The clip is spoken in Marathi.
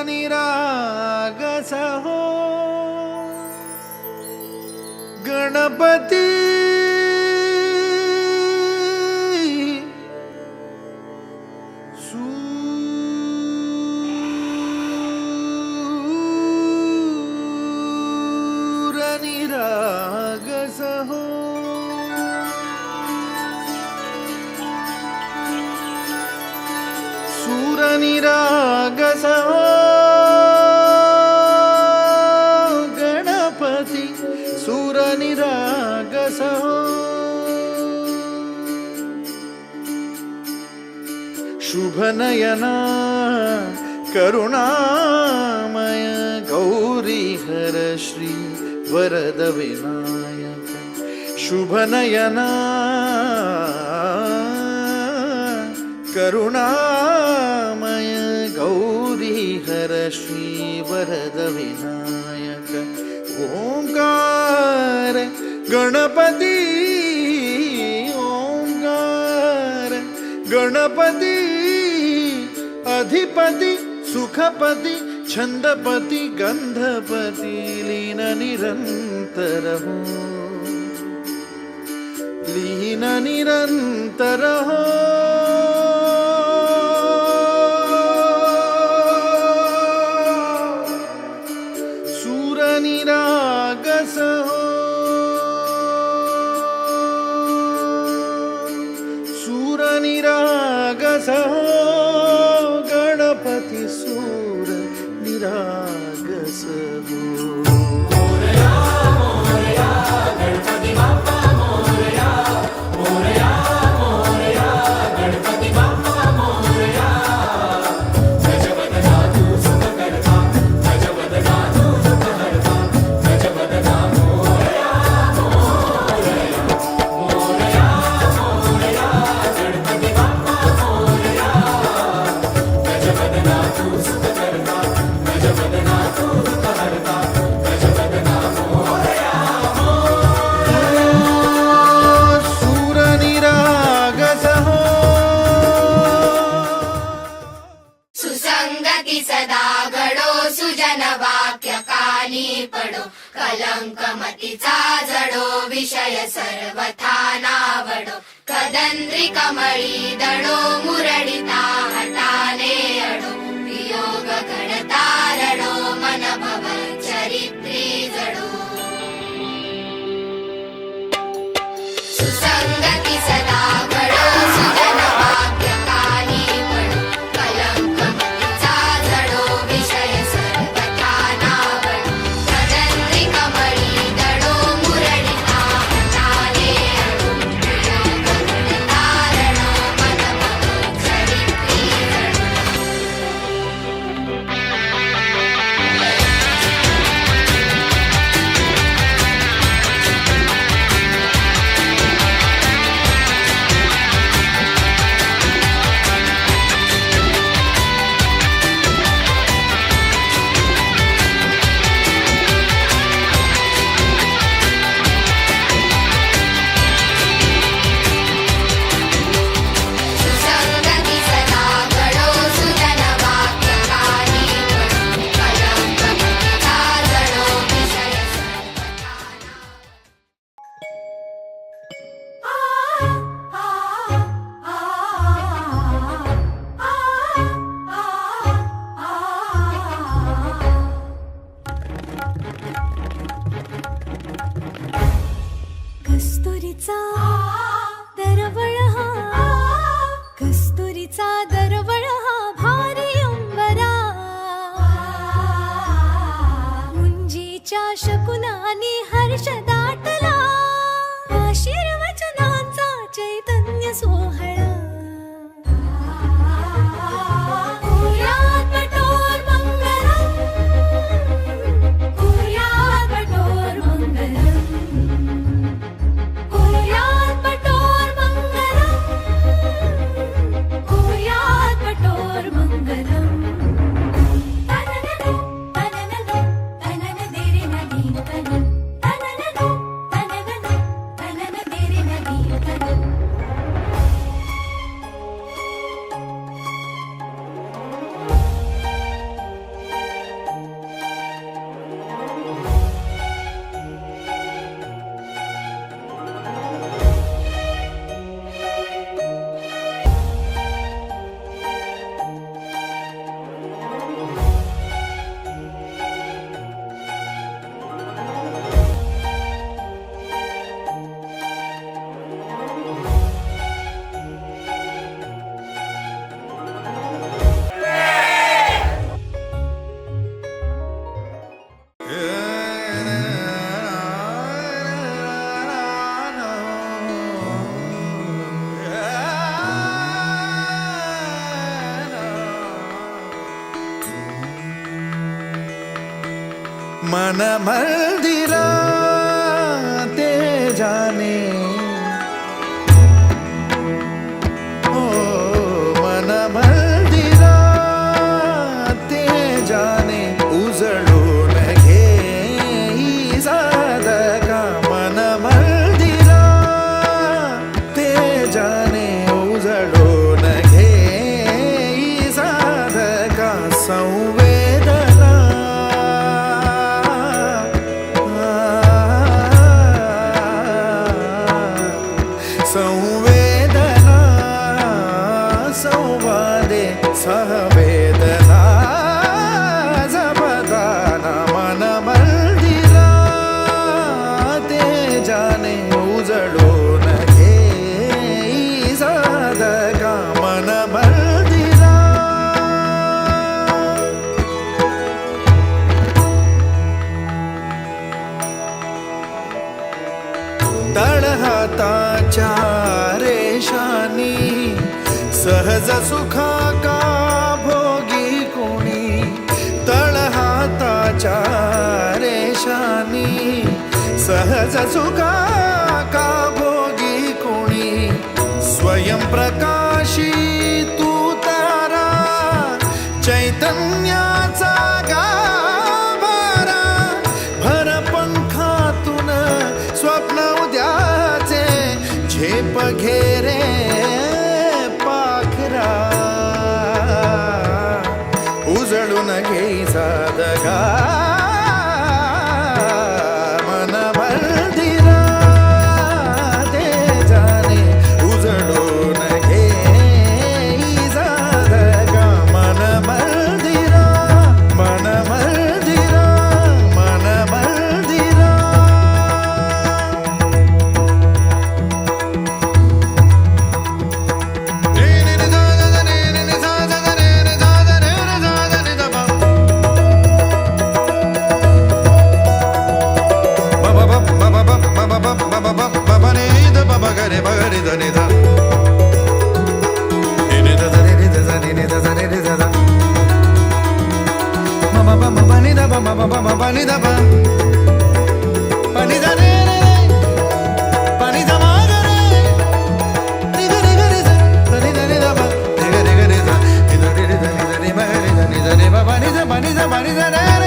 निरागस हो गणपती सूर निरागस हो सूर निरागस हो गणपती सूर निरागस हो शुभ नयना करुणामय गौरी हर श्री वरद विनायक शुभ नयना करुणामय गौरी हर श्री वरद विनायक ओंकार गणपती ओंकार गणपती अधिपति सुखपति छंदपति गंधपति लीन निरंतर हो लीन निरंतर हो सूर निरागस हो सूर निरागस हो गणपति सूर निरागस हो मोरया मोरया गणपति बाप्पा मोरया मोरया मोरया गणपति बाप्पा मोरया गजवदना तू सुखकर्ता गजवदना तू दुःखहर्ता गजवदना मोरया मोरया मोरया मोरया गणपति बाप्पा मोरया गजवदना तू सुखकर्ता गजवदना तू दुःखहर्ता गजवदना मोरया सूर निरागस हो सुसंगती सदा घडो सुजन वाक्य कानी पडो कलंक मतीचा जडो विषय सर्वथा नावडो कदंद्री कमळी दडो मुरडिता हटाने अडो वियोग घडता रडो मन भव चरित्री जडो सुसंगती सदा घडो सुजन वाक्य कानी पडो कलंक मतीचा जडो विषय सर्वथा नावडो कदंद्री कमळी दडो मुरडिता हटाने अडो वियोग घडता रडो मन भव चरित्री जडो मन मंदिरा ते जाने ओ मन मंदिरा ते जाने उजळून घे साधका मन मंदिरा ते जाने उजळून घे साधका संवेदना संवेदना संवादे सहवेदना जपदाना मन मंदिरा ते जाने उजळून घे साधका मन मंदिरा तळहाताच्या रेषानी सहज सुखा का भोगी कोणी तळहाताच्या रेषानी सहज सुखा का भोगी कोणी स्वयं प्रकाशी तू तारा चैतन्याचा गाभारा भर पंखातून स्वप्न उद्याचे झेप घेरे पाखरा उजळून घे साधका मन मंदिरा ते जाने उजळून घे साधका मन मंदिरा मन मंदिरा मन मंदिरा Bunny,